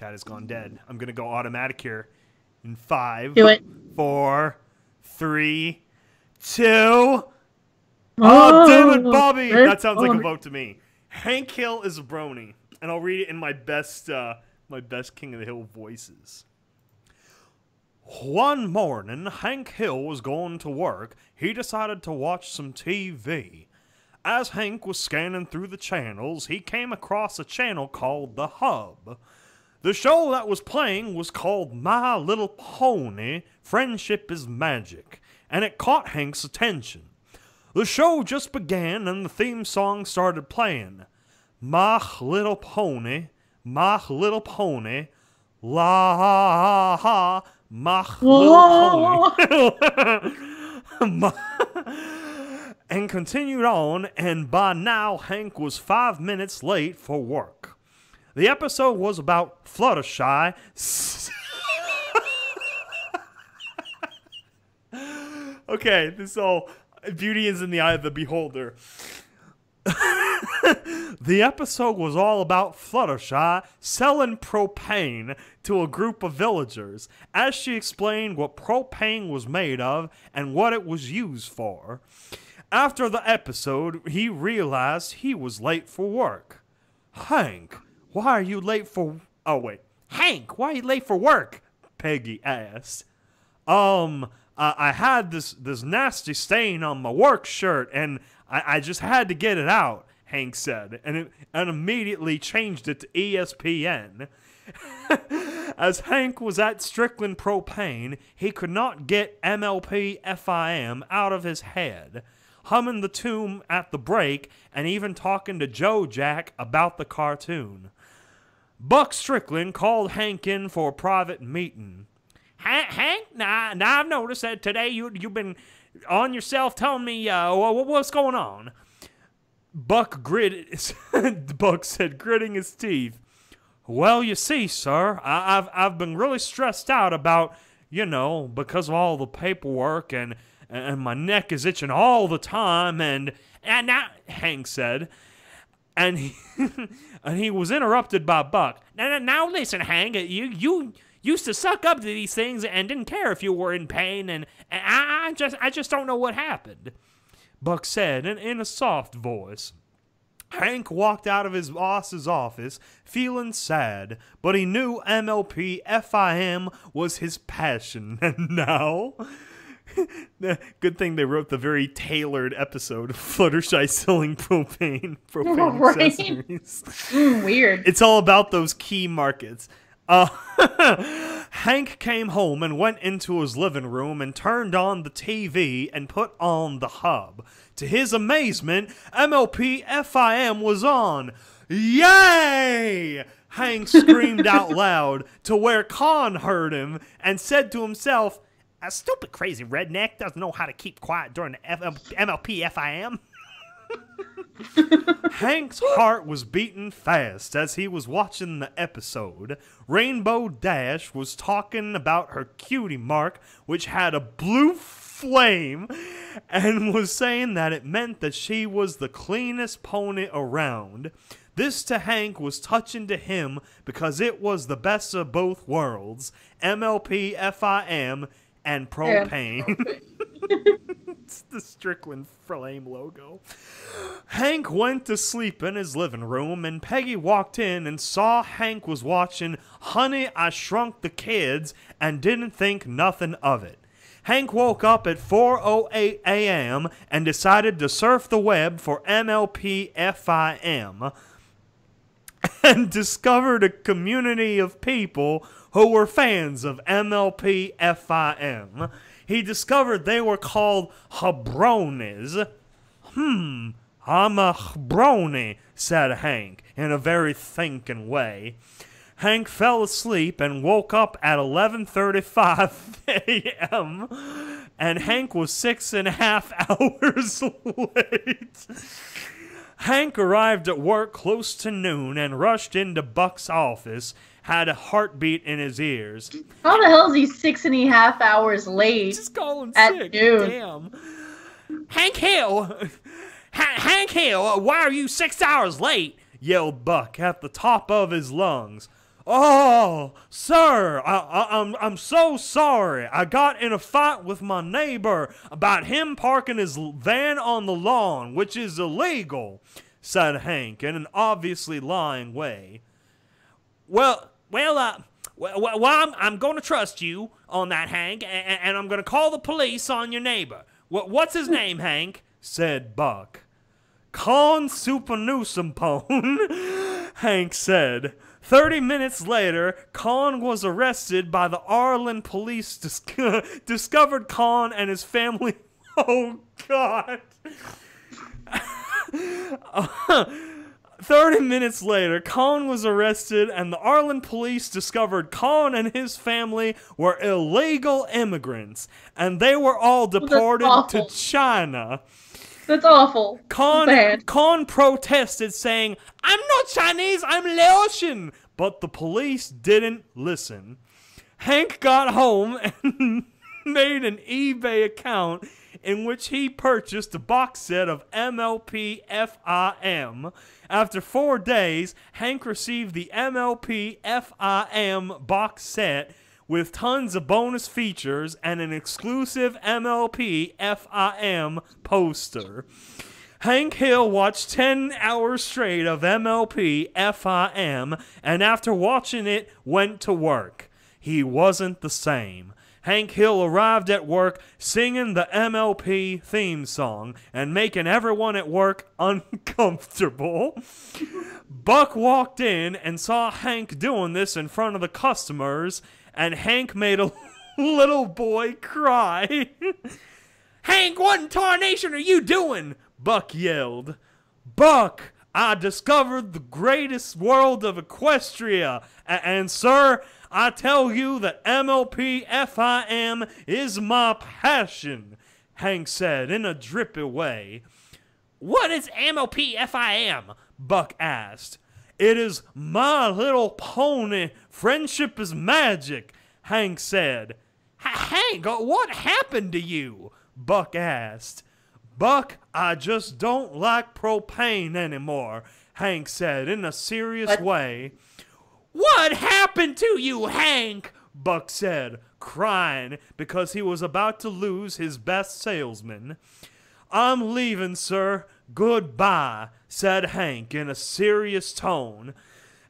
Chat has gone dead. I'm going to go automatic here. In 5, Do it. 4, 3, 2. Oh, damn it, Bobby! That sounds like a vote to me. Hank Hill is a brony, and I'll read it in my best King of the Hill voices. One morning, Hank Hill was going to work. He decided to watch some TV. As Hank was scanning through the channels, he came across a channel called The Hub. The show that was playing was called My Little Pony, Friendship is Magic, and it caught Hank's attention. The show just began and the theme song started playing. My Little Pony, My Little Pony, la ha, My Little Pony. And continued on, and by now Hank was 5 minutes late for work. The episode was about Fluttershy. Okay, this all beauty is in the eye of the beholder. The episode was all about Fluttershy selling propane to a group of villagers, as she explained what propane was made of and what it was used for. After the episode, he realized he was late for work. Hank, why are you late for... Oh, wait. Hank, why are you late for work? Peggy asked. I had this nasty stain on my work shirt, and I just had to get it out, Hank said, and immediately changed it to ESPN. As Hank was at Strickland Propane, he could not get MLP FIM out of his head, humming the tune at the break and even talking to Joe Jack about the cartoon. Buck Strickland called Hank in for a private meeting. Hank, now I've noticed that today you've been on yourself telling me what's going on. Buck said, gritting his teeth. Well, you see, sir, I've been really stressed out about, because of all the paperwork and my neck is itching all the time and now, Hank said, and he was interrupted by Buck. Now listen, Hank, you used to suck up to these things and didn't care if you were in pain, and I just don't know what happened, Buck said in a soft voice. Hank walked out of his boss's office feeling sad, but he knew MLP FIM was his passion, and now... Good thing they wrote the very tailored episode of Fluttershy selling propane right. Accessories. Weird. It's all about those key markets. Hank came home and went into his living room and turned on the TV and put on The Hub. To his amazement, MLP FIM was on. Yay! Hank screamed out loud to where Con heard him and said to himself, a stupid crazy redneck doesn't know how to keep quiet during the MLP FIM. Hank's heart was beating fast as he was watching the episode. Rainbow Dash was talking about her cutie mark, which had a blue flame, and was saying that it meant that she was the cleanest pony around. This to Hank was touching to him because it was the best of both worlds, MLP FIM and propane. It's the Strickland Flame logo. Hank went to sleep in his living room, and Peggy walked in and saw Hank was watching Honey, I Shrunk the Kids and didn't think nothing of it. Hank woke up at 4:08 a.m. and decided to surf the web for MLP FIM and discovered a community of people who were fans of MLP FIM. He discovered they were called Habronis. I'm a Brony, said Hank, in a very thinking way. Hank fell asleep and woke up at 11:35 a.m., and Hank was 6.5 hours late. Hank arrived at work close to noon and rushed into Buck's office, had a heartbeat in his ears. How the hell is he 6.5 hours late? Just calling at sick. Noon. Damn. Hank Hill! Hank Hill, why are you 6 hours late? Yelled Buck at the top of his lungs. "Oh, sir, I'm so sorry. I got in a fight with my neighbor about him parking his van on the lawn, which is illegal," said Hank in an obviously lying way. Well, I'm going to trust you on that, Hank, and I'm going to call the police on your neighbor. What's his name, Hank? Said Buck. "Con Supernusumpone," Hank said. 30 minutes later, Con was arrested by the Arlen police. Discovered Con and his family. Oh, God. 30 minutes later, Con was arrested, and the Arlen police discovered Con and his family were illegal immigrants, and they were all deported to China. That's awful. Con protested, saying, "I'm not Chinese, I'm Laotian," but the police didn't listen. Hank got home and made an eBay account in which he purchased a box set of MLP FIM. After 4 days, Hank received the MLP FIM box set with tons of bonus features and an exclusive MLP FIM poster. Hank Hill watched 10 hours straight of MLP FIM, and after watching it, went to work. He wasn't the same. Hank Hill arrived at work singing the MLP theme song and making everyone at work uncomfortable. Buck walked in and saw Hank doing this in front of the customers, and Hank made a little boy cry. "Hank, what in tarnation are you doing?" Buck yelled. "Buck, I discovered the greatest world of Equestria, and sir, I tell you that MLP FIM is my passion," Hank said in a drippy way. "What is MLP FIM?" Buck asked. "It is My Little Pony, Friendship is Magic," Hank said. "Hank, what happened to you?" Buck asked. "Buck, I just don't like propane anymore," Hank said in a serious way. "What happened to you, Hank?" Buck said, crying because he was about to lose his best salesman. "I'm leaving, sir. Goodbye," said Hank in a serious tone.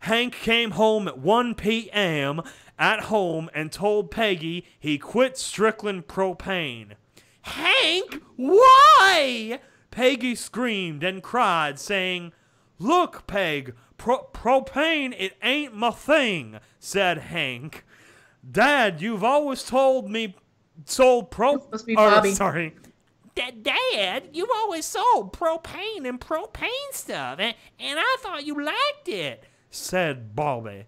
Hank came home at 1 p.m. at home and told Peggy he quit Strickland Propane. "Hank, why?" Peggy screamed and cried, saying, "Look, Peg, propane, it ain't my thing," said Hank. "Dad, you've always told me sold Must be Bobby. Sorry. Dad, you've always sold propane and propane stuff, and I thought you liked it," said Bobby.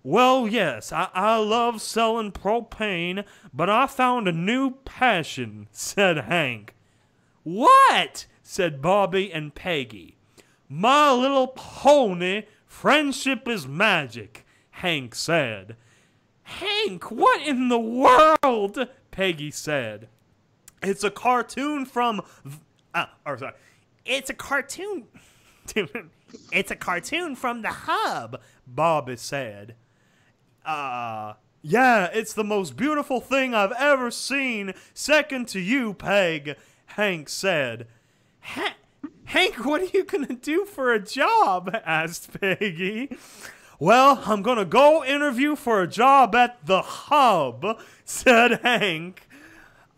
"Well, yes, I love selling propane, but I found a new passion," said Hank. "What?" said Bobby and Peggy. "My Little Pony, Friendship is Magic," Hank said. "Hank, what in the world?" Peggy said. "It's a cartoon from... It's a cartoon... It's a cartoon from the Hub," Bobby said. Yeah, it's the most beautiful thing I've ever seen, second to you, Peg," Hank said. "Hank, what are you going to do for a job?" asked Peggy. "Well, I'm going to go interview for a job at the Hub," said Hank.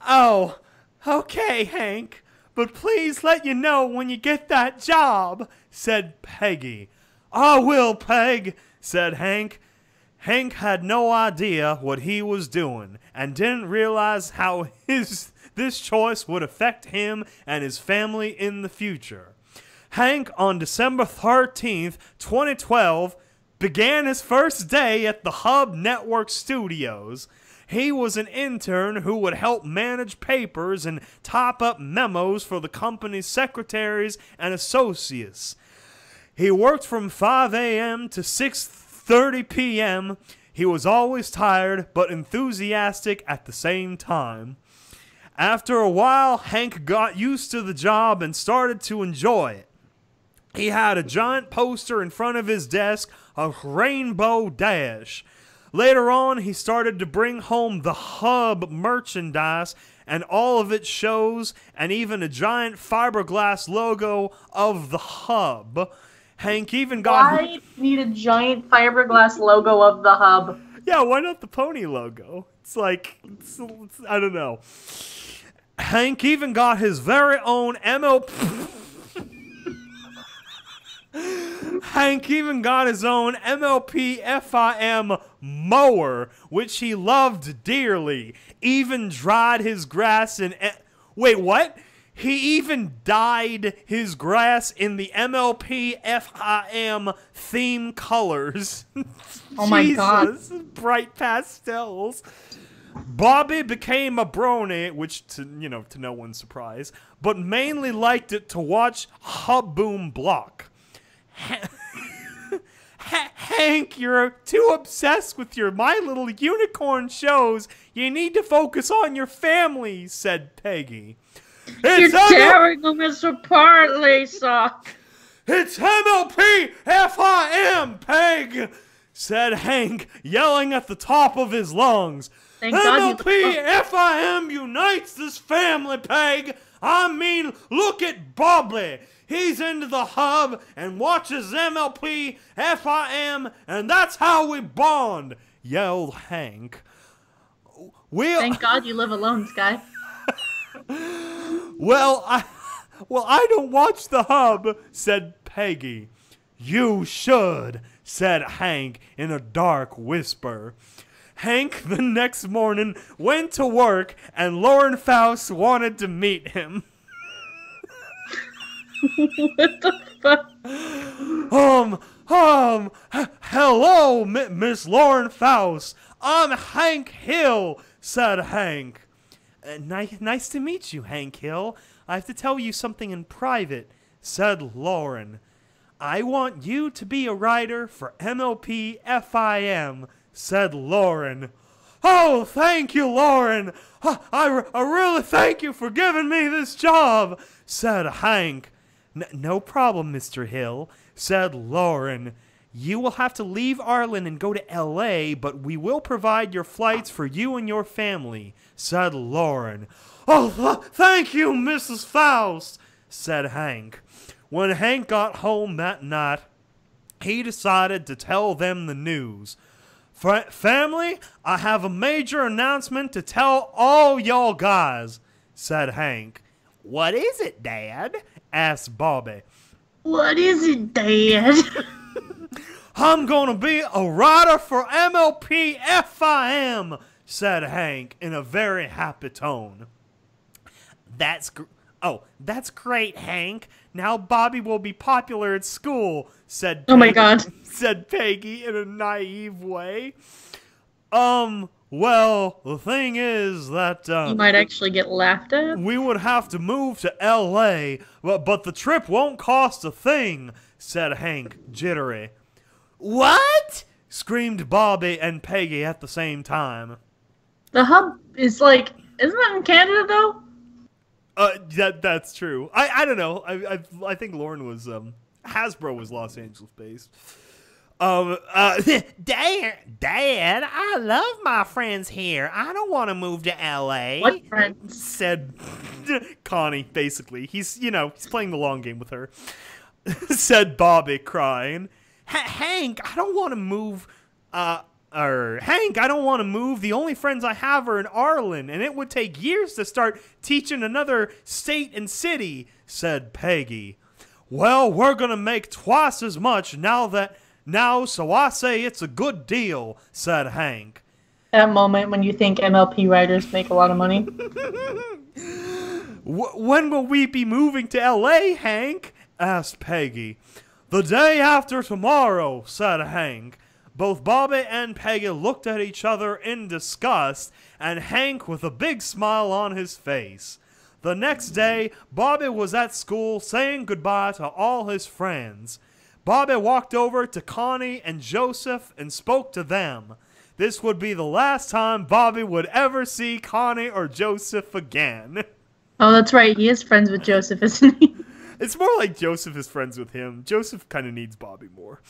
"Oh, okay, Hank, but please let you know when you get that job," said Peggy. "I will, Peg," said Hank. Hank had no idea what he was doing and didn't realize how this choice would affect him and his family in the future. Hank, on December 13th, 2012, began his first day at the Hub Network Studios. He was an intern who would help manage papers and type up memos for the company's secretaries and associates. He worked from 5 a.m. to 6:30 p.m. He was always tired but enthusiastic at the same time. After a while, Hank got used to the job and started to enjoy it. He had a giant poster in front of his desk a rainbow dash. Later on, he started to bring home the Hub merchandise and all of its shows and even a giant fiberglass logo of the Hub. Hank even got... Why need a giant fiberglass logo of the Hub? Yeah, why not the pony logo? It's like, I don't know. Hank even got his very own MLP... Hank even got his own MLP FIM mower, which he loved dearly. Even dried his grass in... Wait, what? He even dyed his grass in the MLP FIM theme colors. Oh my God. Bright pastels. Bobby became a Brony, which, to no one's surprise, but mainly liked it to watch Hub Boom Block. Hank, you're too obsessed with your My Little Unicorn shows. You need to focus on your family, said Peggy. You're tearing them apart, Lisa. It's MLP FIM, Peg, said Hank, yelling at the top of his lungs. MLP FIM unites this family, Peg. I mean, look at Bobby. He's into the Hub and watches MLP FIM, and that's how we bond, yelled Hank. Thank God you live alone, Sky. Well, I don't watch the Hub, said Peggy. You should, said Hank in a dark whisper. Hank, the next morning, went to work, and Lauren Faust wanted to meet him. What the fuck? Hello, Miss Lauren Faust. I'm Hank Hill, said Hank. Nice to meet you, Hank Hill. I have to tell you something in private, said Lauren. I want you to be a writer for MLP FIM, said Lauren. Oh, thank you, Lauren. I really thank you for giving me this job, said Hank. No problem, Mr. Hill, said Lauren. You will have to leave Arlen and go to L.A., but we will provide your flights for you and your family, said Lauren. Oh, thank you, Mrs. Faust, said Hank. When Hank got home that night, he decided to tell them the news. Family, I have a major announcement to tell all y'all guys, said Hank. What is it, Dad? Asked Bobby. What is it, Dad? I'm gonna be a writer for MLP FIM, said Hank in a very happy tone. That's great, Hank. Now Bobby will be popular at school, said Peggy, Oh my God. said Peggy in a naive way. Well, the thing is that You might actually get laughed at. we would have to move to L.A., but the trip won't cost a thing, said Hank, jittery. What? Screamed Bobby and Peggy at the same time. The Hub is isn't that in Canada though? That's true. I don't know. I think Lauren was Hasbro was Los Angeles based. Dad, I love my friends here. I don't want to move to L.A. What friends? Said Connie, basically. He's playing the long game with her. Said Bobby, crying. Hank, I don't want to move. Hank, I don't want to move. The only friends I have are in Arlen, and it would take years to start teaching another state and city, said Peggy. Well, we're going to make twice as much now, so I say it's a good deal, said Hank. That moment when you think MLP writers make a lot of money. When will we be moving to L.A., Hank? Asked Peggy. The day after tomorrow, said Hank. Both Bobby and Peggy looked at each other in disgust, and Hank with a big smile on his face. The next day, Bobby was at school saying goodbye to all his friends. Bobby walked over to Connie and Joseph and spoke to them. This would be the last time Bobby would ever see Connie or Joseph again. Oh, that's right. He is friends with Joseph, isn't he? It's more like Joseph is friends with him. Joseph kind of needs Bobby more.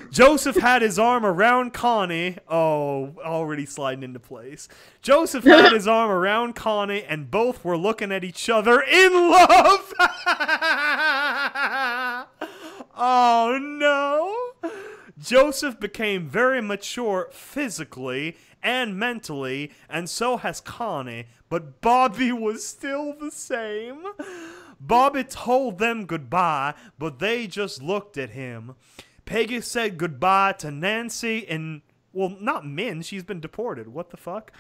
Joseph had his arm around Connie. Oh, already sliding into place. Joseph had his arm around Connie, and both were looking at each other in love. Oh, no. Joseph became very mature physically and mentally, and so has Connie, but Bobby was still the same. Bobby told them goodbye, but they just looked at him. Peggy said goodbye to Nancy and, well, not Min. She's been deported. What the fuck?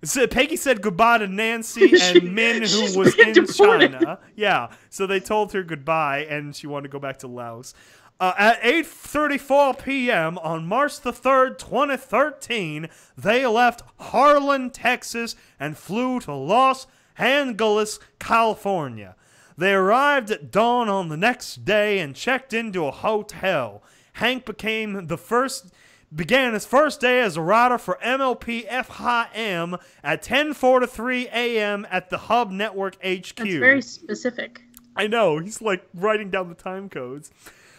So Peggy said goodbye to Nancy and Min, who was in deported. China. Yeah, so they told her goodbye, and she wanted to go back to Laos. At 8:34 p.m. on March the 3rd, 2013, they left Harlan, Texas, and flew to Los Angeles, California. They arrived at dawn on the next day and checked into a hotel. Hank began his first day as a writer for MLP FIM at 10:43 a.m. at the Hub Network HQ. That's very specific. I know, he's like writing down the time codes.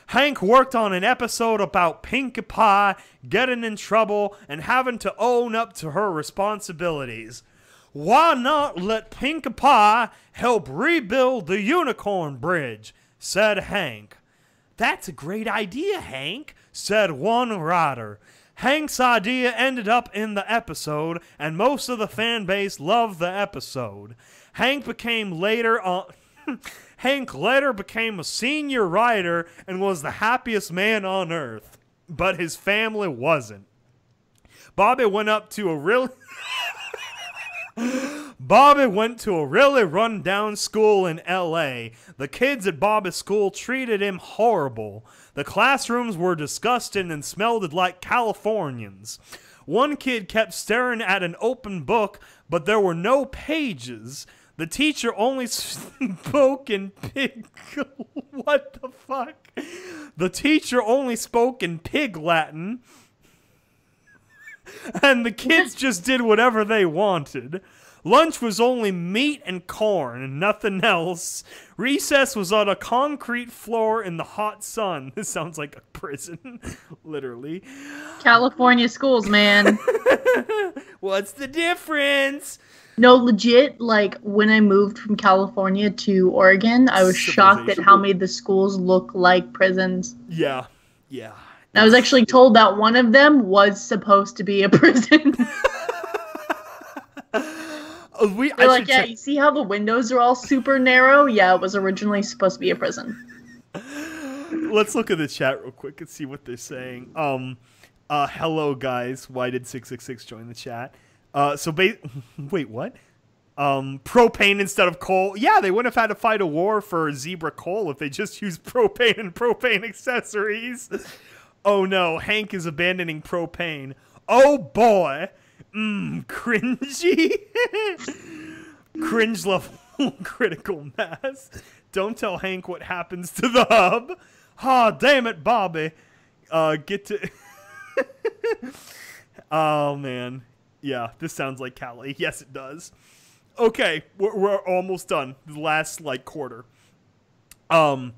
Hank worked on an episode about Pinkie Pie getting in trouble and having to own up to her responsibilities. Why not let Pinkie Pie help rebuild the Unicorn Bridge? Said Hank. That's a great idea, Hank, said one writer. Hank's idea ended up in the episode, and most of the fan base loved the episode. Hank later became a senior writer and was the happiest man on earth, but his family wasn't. Bobby went to a really run-down school in L.A. The kids at Bobby's school treated him horrible. The classrooms were disgusting and smelled like Californians. One kid kept staring at an open book, but there were no pages. The teacher only spoke in pig... What the fuck? The teacher only spoke in pig Latin, and the kids just did whatever they wanted. Lunch was only meat and corn and nothing else. Recess was on a concrete floor in the hot sun. This sounds like a prison, literally. California schools, man. What's the difference? No, legit, like, when I moved from California to Oregon, I was shocked at how many of the schools look like prisons. Yeah, yeah. And I was actually told that one of them was supposed to be a prison. They're like, yeah, you see how the windows are all super narrow? Yeah, it was originally supposed to be a prison. Let's look at the chat real quick and see what they're saying. Hello, guys. Why did 666 join the chat? Wait, what? Propane instead of coal. Yeah, they wouldn't have had to fight a war for zebra coal if they just used propane and propane accessories. Oh no, Hank is abandoning propane. Oh boy. Cringy. Cringe level critical mass. Don't tell Hank what happens to the hub. Ah, damn it, Bobby. Get to... Oh, man. Yeah, this sounds like Callie. Yes, it does. Okay, we're almost done. The last, like, quarter. In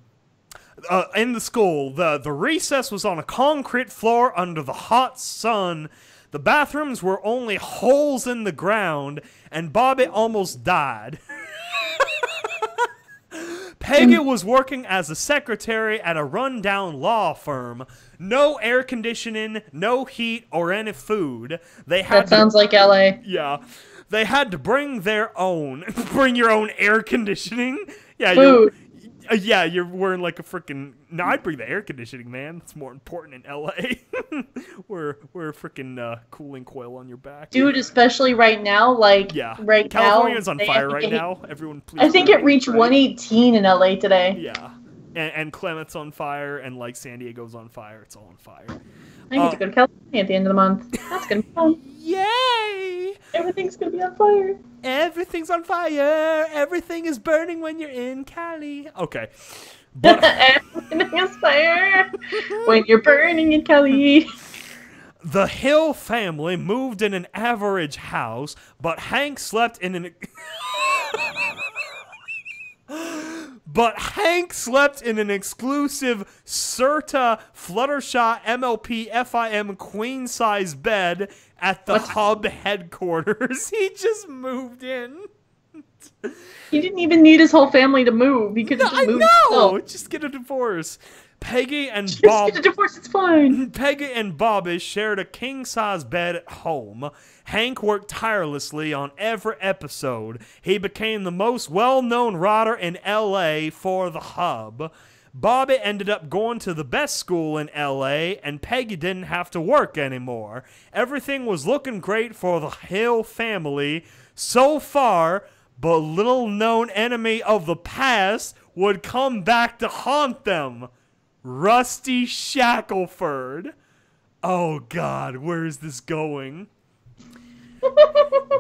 the school, the recess was on a concrete floor under the hot sun. The bathrooms were only holes in the ground, and Bobby almost died. Peggy was working as a secretary at a rundown law firm. No air conditioning, no heat, or any food. That sounds like LA. Yeah. They had to bring their own. Bring your own air conditioning? Yeah, food. You're wearing like a freaking... No, I'd bring the air conditioning, man. That's more important in L.A. Wear a freaking cooling coil on your back. Dude, especially right now, like, yeah. right California's now... on fire right now. Everyone please... I think it reached 118 in LA today. Yeah. And Clement's on fire, and, like, San Diego's on fire. It's all on fire. I need to go to California at the end of the month. That's gonna be fun. Yay! Everything's gonna be on fire. Everything's on fire. Everything is burning when you're in Cali. Okay. But everything is fire when you're burning in Cali. The Hill family moved in an average house, but Hank slept in an... But Hank slept in an exclusive Serta Fluttershy MLP FIM queen-size bed at the hub headquarters. He just moved in. He didn't even need his whole family to move. He could have just moved himself. Just get a divorce. Peggy and Just Bob. get a divorce, it's fine. Peggy and Bobby shared a king-size bed at home. Hank worked tirelessly on every episode. He became the most well-known writer in L.A. for the Hub. Bobby ended up going to the best school in L.A., and Peggy didn't have to work anymore. Everything was looking great for the Hill family so far, but little-known enemy of the past would come back to haunt them. Rusty Shackelford. Oh, God, where is this going?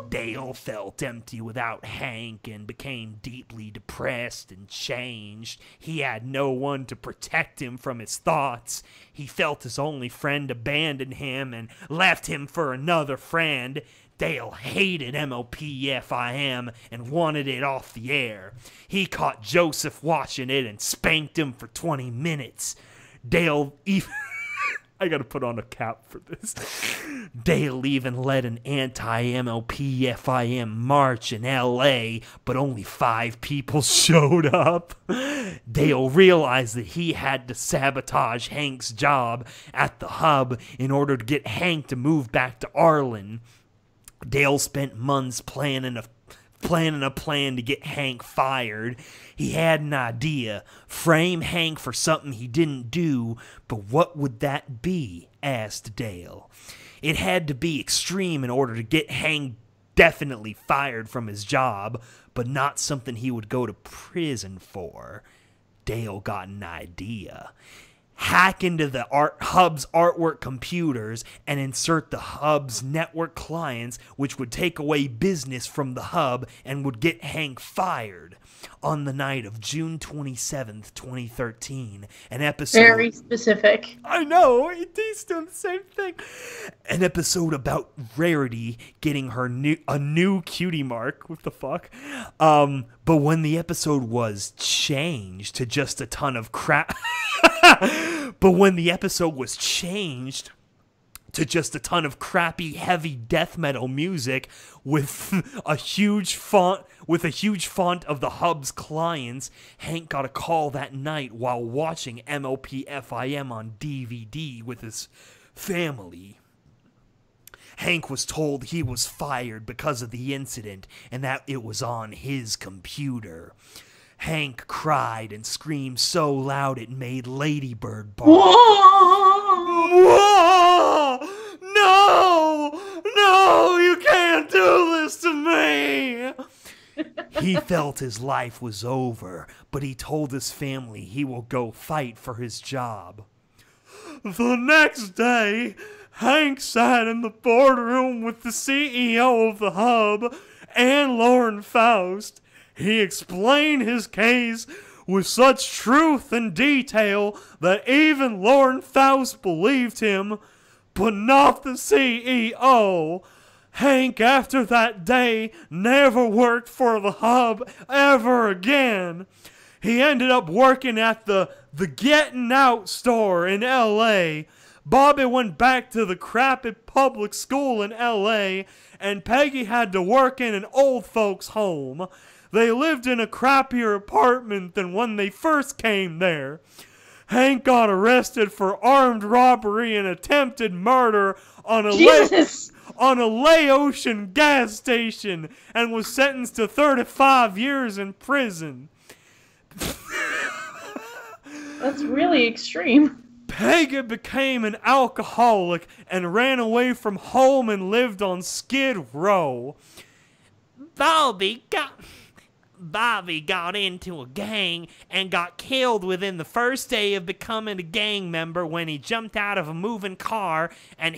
Dale felt empty without Hank and became deeply depressed and changed. He had no one to protect him from his thoughts. He felt his only friend abandoned him and left him for another friend. Dale hated MLPFIM and wanted it off the air. He caught Joseph watching it and spanked him for 20 minutes. Dale even... I gotta put on a cap for this. Dale even led an anti-MLPFIM march in L.A., but only 5 people showed up. Dale realized that he had to sabotage Hank's job at the Hub in order to get Hank to move back to Arlen. Dale spent months planning a plan to get Hank fired. He had an idea. Frame Hank for something he didn't do, but what would that be? Asked Dale. It had to be extreme in order to get Hank definitely fired from his job, but not something he would go to prison for. Dale got an idea. Hack into the Hub's artwork computers and insert the Hub's network clients, which would take away business from the Hub and would get Hank fired. On the night of June 27th, 2013, an episode... Very specific. I know, he's doing the same thing. An episode about Rarity getting her a new cutie mark. What the fuck? But when the episode was changed to just a ton of crap... But when the episode was changed to just a ton of crappy, heavy death metal music with a huge font of the Hub's clients, Hank got a call that night while watching MLPFIM on DVD with his family. Hank was told he was fired because of the incident and that it was on his computer. Hank cried and screamed so loud it made Ladybird bark. Whoa! No! No! You can't do this to me! He felt his life was over, but he told his family he will go fight for his job. The next day, Hank sat in the boardroom with the CEO of the Hub and Lauren Faust. He explained his case with such truth and detail that even Lauren Faust believed him, but not the CEO. Hank, after that day, never worked for the Hub ever again. He ended up working at the Getting Out store in L.A. Bobby went back to the crappy public school in L.A., and Peggy had to work in an old folks' home. They lived in a crappier apartment than when they first came there. Hank got arrested for armed robbery and attempted murder on a Laotian gas station and was sentenced to 35 years in prison. That's really extreme. Peggy became an alcoholic and ran away from home and lived on Skid Row. Bobby got into a gang and got killed within the first day of becoming a gang member when he jumped out of a moving car and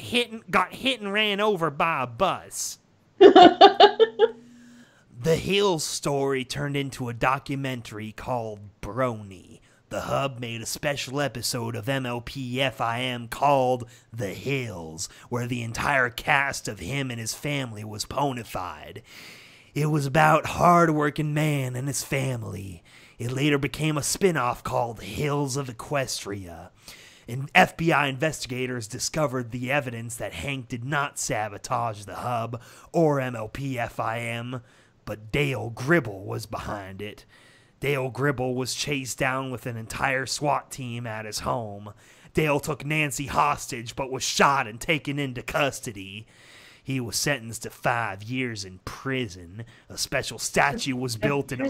got hit and ran over by a bus. The Hills story turned into a documentary called Brony. The Hub made a special episode of MLPFIM called The Hills, where the entire cast of him and his family was ponified. It was about hard-working man and his family. It later became a spin-off called Hills of Equestria. And FBI investigators discovered the evidence that Hank did not sabotage the hub or MLP-FIM, but Dale Gribble was behind it. Dale Gribble was chased down with an entire SWAT team at his home. Dale took Nancy hostage but was shot and taken into custody. He was sentenced to 5 years in prison. A special statue was built in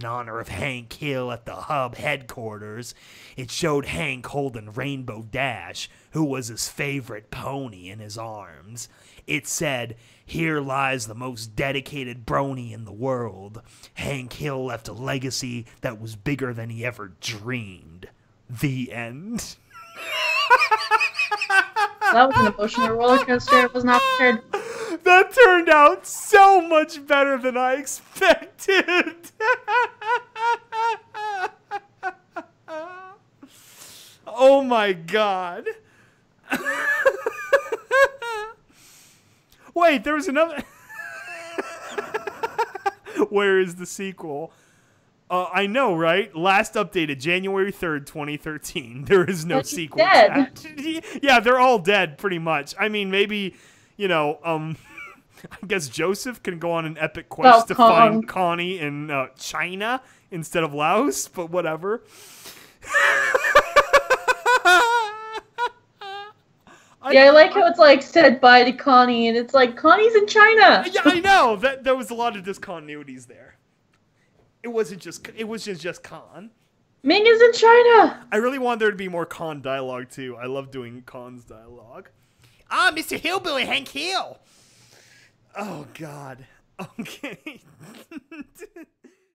honor of Hank Hill at the hub headquarters. It showed Hank holding Rainbow Dash, who was his favorite pony, in his arms. It said, "Here lies the most dedicated Brony in the world. Hank Hill left a legacy that was bigger than he ever dreamed." The end. That was an emotional roller coaster. I was not prepared. That turned out so much better than I expected. Oh my god. Wait, there was another... Where is the sequel? I know, right? Last updated January 3rd, 2013. There is no sequel. Dead. Yeah, they're all dead, pretty much. I mean, maybe, you know, I guess Joseph can go on an epic quest to find Connie in China instead of Laos, but whatever. Yeah, I like how it's like said bye to Connie, and it's like Connie's in China. Yeah, I know that there was a lot of discontinuities there. It was just Con. Ming is in China. I really want there to be more Con dialogue too. I love doing Con's dialogue. Ah, Mr. Hillbilly, Hank Hill. Oh God. Okay.